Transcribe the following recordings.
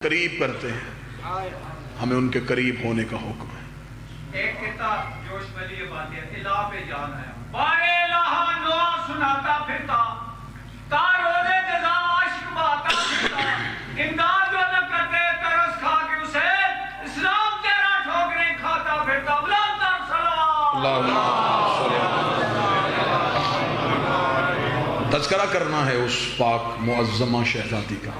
قریب کرتے ہیں، ہمیں ان کے قریب ہونے کا حکم ہے۔ ایک کتاب جوش میں یہ بات ہے، الہ پہ جان ہے، بارے الہ نوا سناتا پھرتا، تاروزے جزا عشق باتا پھرتا، امداد جو نہ کرتے ترس کھا کے اسے اسلام تیرا ٹھوکریں کھاتا پھرتا۔ بلند تر سلام۔ تذکرہ کرنا ہے اس پاک معظمہ شہزادی کا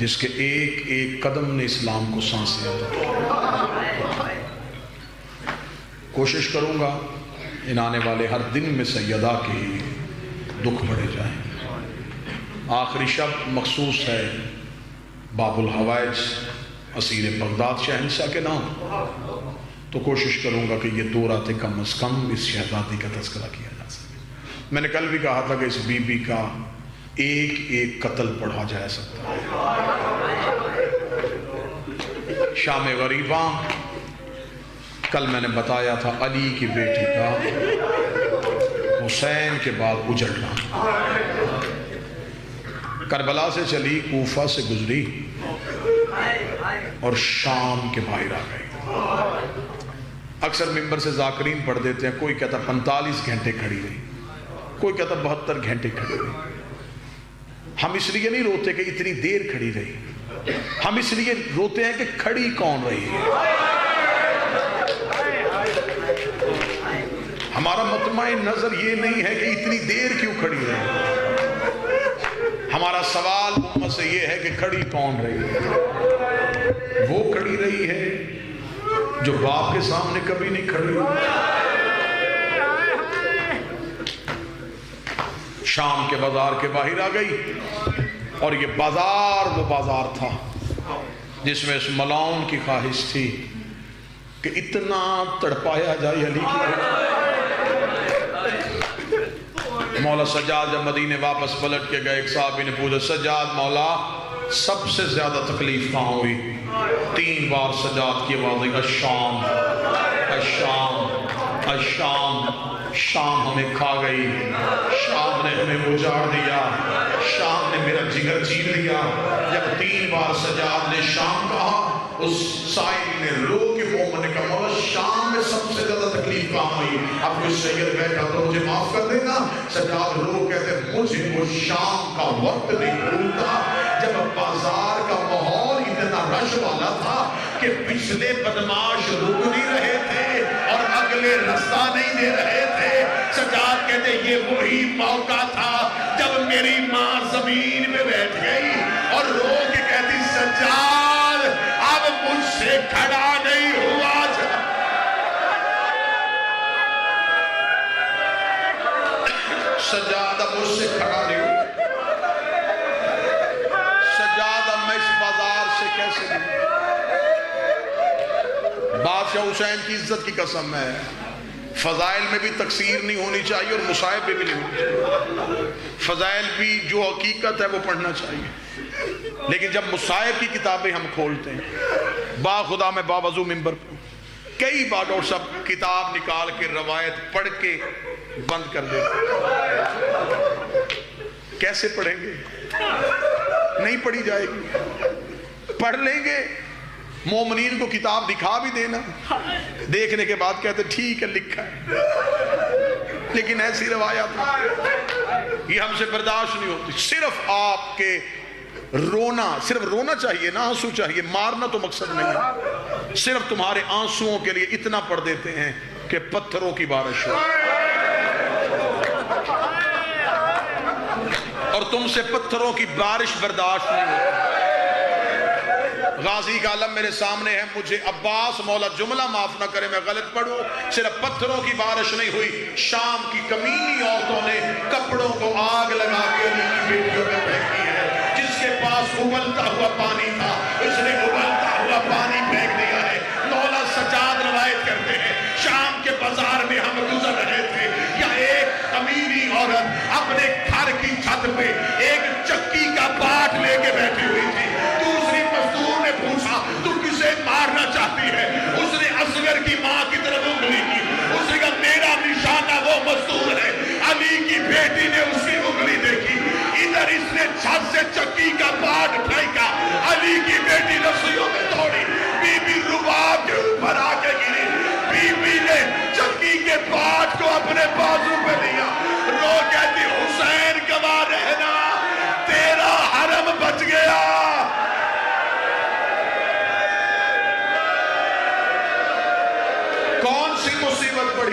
جس کے ایک ایک قدم نے اسلام کو سانس دیا۔ کوشش کروں گا ان آنے والے ہر دن میں سیدہ کے ہی دکھ بڑھے جائیں۔ آخری شب مخصوص ہے باب الحوائج اسیر بغداد شہنشاہ کے نام، تو کوشش کروں گا کہ یہ 2 راتیں کم از کم اس شہزادی کا تذکرہ کیا جا سکے۔ میں نے کل بھی کہا تھا کہ اس بی بی کا ایک ایک قتل پڑھا جا سکتا ہے۔ شام غریباں کل میں نے بتایا تھا، علی کی بیٹی کا حسین کے بعد اجڑنا، کربلا سے چلی، کوفہ سے گزری اور شام کے باہر آ گئی۔ اکثر ممبر سے ذاکرین پڑھ دیتے ہیں، کوئی کہتا 45 گھنٹے کھڑی رہی، کوئی کہتا 72 گھنٹے کھڑی رہی۔ ہم اس لیے نہیں روتے کہ اتنی دیر کھڑی رہی، ہم اس لیے روتے ہیں کہ کھڑی کون رہی ہے۔ ہمارا مطمع نظر یہ نہیں ہے کہ اتنی دیر کیوں کھڑی رہی، ہمارا سوال امت سے یہ ہے کہ کھڑی کون رہی ہے۔ وہ کھڑی رہی ہے جو باپ کے سامنے کبھی نہیں کھڑی ہوئی۔ شام کے بازار کے باہر آ گئی، اور یہ بازار وہ بازار تھا جس میں اس ملاؤن کی خواہش تھی کہ اتنا تڑپایا جائے علی کی۔ مولا سجاد جب مدینے واپس پلٹ کے گئے، ایک صحابی نے پوچھا، سجاد مولا سب سے زیادہ تکلیف کہاں ہوئی؟ 3 بار سجاد کی آواز آئی، الشام الشام الشام۔ شام ہمیں کھا گئی، شام نے ہمیں اجاڑ دیا، شام نے میرا جگر چیر لیا۔ جب 3 بار سجاد نے شام کہا، اس سائل نے رو کے مومن نے کہا، مولا شام میں سب سے زیادہ تکلیف کہاں ہوئی؟ اب کوئی سید بیٹھا تو مجھے معاف کر دینا۔ سجاد رو کہتے مجھے وہ شام کا وقت نہیں بھولتا جب بازار کا ماحول اتنا رش والا تھا کہ پچھلے بدماش رک نہیں رہے تھے اور اگلے رستہ نہیں دے رہے تھے۔ سجاد کہتے یہ وہی موقع تھا جب میری ماں زمین میں بیٹھ گئی اور رو کے کہتی، سجاد اب مجھ سے کھڑا نہیں ہوا۔ سجاد اب مجھ سے کھڑا نہیں ہوا، سجاد اب میں اس بازار سے کیسے دوں؟ بادشاہ حسین کی عزت کی قسم ہے، فضائل میں بھی تقصیر نہیں ہونی چاہیے اور مصائب میں بھی نہیں ہونی چاہیے۔ فضائل بھی جو حقیقت ہے وہ پڑھنا چاہیے، لیکن جب مصائب کی کتابیں ہم کھولتے ہیں، با خدا میں باوضو ممبر پر کئی بار ڈاکٹر صاحب کتاب نکال کے روایت پڑھ کے بند کر دیتے، کیسے پڑھیں گے؟ نہیں پڑھی جائے گی۔ پڑھ لیں گے، مومنین کو کتاب دکھا بھی دینا، دیکھنے کے بعد کہتے ٹھیک ہے لکھا ہے، لیکن ایسی روایات یہ ہم سے برداشت نہیں ہوتی۔ صرف آپ کے رونا، صرف رونا چاہیے نا، آنسو چاہیے، مارنا تو مقصد نہیں ہے۔ صرف تمہارے آنسوؤں کے لیے اتنا پڑھ دیتے ہیں کہ پتھروں کی بارش ہو، اور تم سے پتھروں کی بارش برداشت نہیں ہوتی۔ غازی کا علم میرے سامنے ہے، مجھے عباس مولا جملہ معاف نہ کرے میں غلط پڑھوں، صرف پتھروں کی بارش نہیں ہوئی، شام کی کمینی عورتوں نے کپڑوں کو آگ لگا کے علی کی بیٹیوں میں پھینک دی ہے۔ جس کے پاس ابلتا ہوا پانی تھا اس نے ابلتا ہوا پانی پھینک دیا ہے۔ مولا سجاد روایت کرتے ہیں، شام کے بازار میں ہم گزر رہے تھے، یا ایک کمینی عورت اپنے گھر کی چھت پہ ایک چکی کا پاٹ لے کے بیٹھی ہوئی تھی۔ دوسری مزدور نے پوچھا تو کسے مارنا چاہتی ہے؟ اس نے اصغر کی ماں کی طرف انگلی کی، اس نے کہا میرا نشانہ وہ مزدور ہے۔ علی کی بیٹی نے اس کی انگلی دیکھی، ادھر اس نے چھت سے چکی کا پاٹ پھینک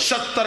70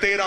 13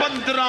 15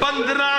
15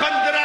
15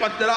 15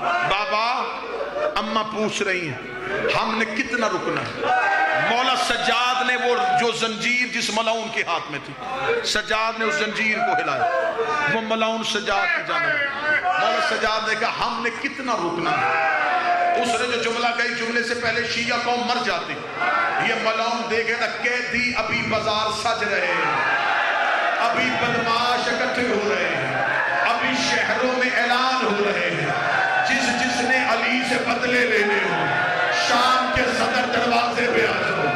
بابا اماں پوچھ رہی ہیں ہم نے کتنا رکنا ہے؟ مولا سجاد نے وہ جو زنجیر جس ملعون کے ہاتھ میں تھی، سجاد نے اس زنجیر کو ہلایا، وہ ملعون سجاد کی جانب مولا سجاد نے کہا ہم نے کتنا رکنا ہے؟ اس نے جو جملہ کہی، جملے سے پہلے شیعہ قوم مر جاتی، یہ ملعون دیکھے نا قیدی ابھی بازار سج رہے ہیں، ابھی بدماش اکٹھے ہو رہے ہیں، ابھی شہروں میں اعلان ہو رہے ہیں، جس نے علی سے بدلے لینے ہو شام کے صدر دروازے پہ آ جاؤ۔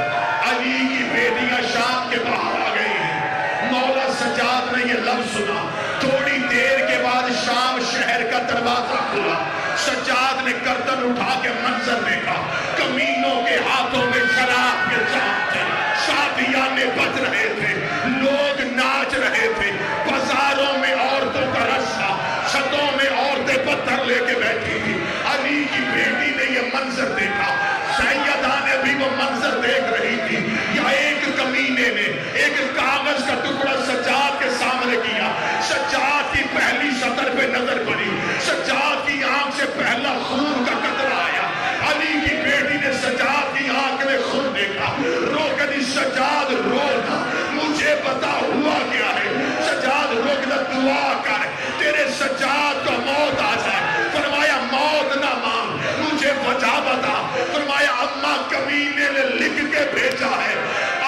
علی کی بیٹیاں شام کے باہر آ گئی ہیں۔ مولا سجاد نے یہ لفظ سنا، تھوڑی دیر کے بعد شام شہر کا دروازہ کھلا، سجاد نے گردن اٹھا کے منظر دیکھا، کمینوں کے ہاتھوں میں شراب کے جام تھے، شادیانے بج رہے تھے، لوگ ناچ رہے تھے، بازاروں میں عورتوں کا رش تھا، چھتوں میں عورتیں پتھر لے کے بیٹھی تھی۔ علی کی بیٹی نے یہ منظر دیکھا، سیدہ نے بھی وہ منظر دیکھ رہی تھی، یا ایک کمینے نے ایک کاغذ کا ٹکڑا سجاد کے سامنے کیا، سجاد کی پہلی سطر پہ نظر پڑی، سجاد کی آنکھ سے پہلا خون کا قطرہ آیا، علی کی بیٹی نے سجاد کی آنکھ میں خون دیکھا، رو کے دی سجاد رونا، مجھے بتا ہوا کیا ہے؟ سجاد روک دے، دعا کر تیرے سجاد کو موت آ جائے۔ فرمایا موت نہ مانگ، مجھے وجہ بتا۔ فرمایا اماں کمینے نے لکھ کے بھیجا ہے،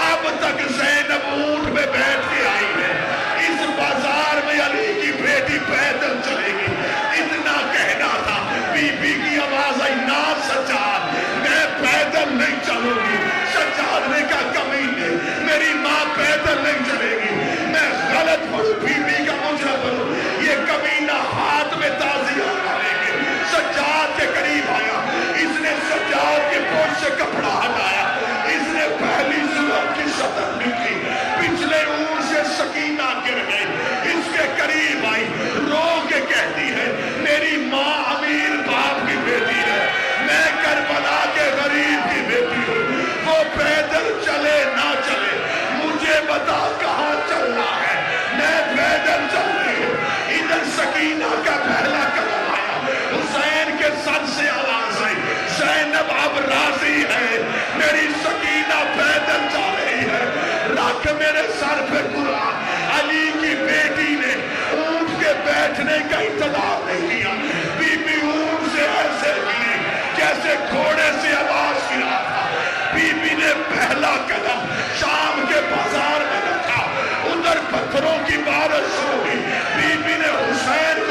اب تک زینب اونٹ میں بیٹھ کے آئی ہے، اس بازار میں علی کی بیٹی پیدل چلے گی۔ اتنا کہنا تھا، بی بی کی آواز آئی، نا سجاد میں پیدل نہیں چلوں گی۔ سجاد نے کہا کمینے میری ماں پیدل نہیں چلے گی، میں غلط پڑھوں، بی بی کا مجرم بنوں، یہ کمینہ ہاتھ میں تازیہ کرے گی۔ سجاد کے قریب آیا، اس نے سجاد کے پوش سے کپڑا ہٹایا، اس نے پہلی صورت کی سطر نکلی، پچھلے اون سے سکینہ گر گئی، اس کے قریب آئی، رو کے کہتی ہے میری ماں امیر باپ کی بیٹی ہے، میں کربلا کے غریب کی بیٹی ہوں، وہ پیدل چلے نہ چلے مجھے بتا کہاں چلنا ہے، میں پیدل چل رہی ہوں۔ ادھر سکینہ کا پہلا قدم آیا، حسین کے سر سے آواز آئی، زینب اب راضی ہے، میری سکینہ پیدل جا رہی ہے، رکھ میرے سر پہ قرآن۔ علی کی بیٹی نے اونٹ کے بیٹھنے کا انتظار نہیں کیا، بی بی اونٹ سے ایسے گری جیسے گھوڑے سے آواز گرا تھا، بی بی نے پہلا قدم شام کے بازار میں رکھا، ادھر پتھروں کی بارش شروع ہوئی، بی بی نے حسین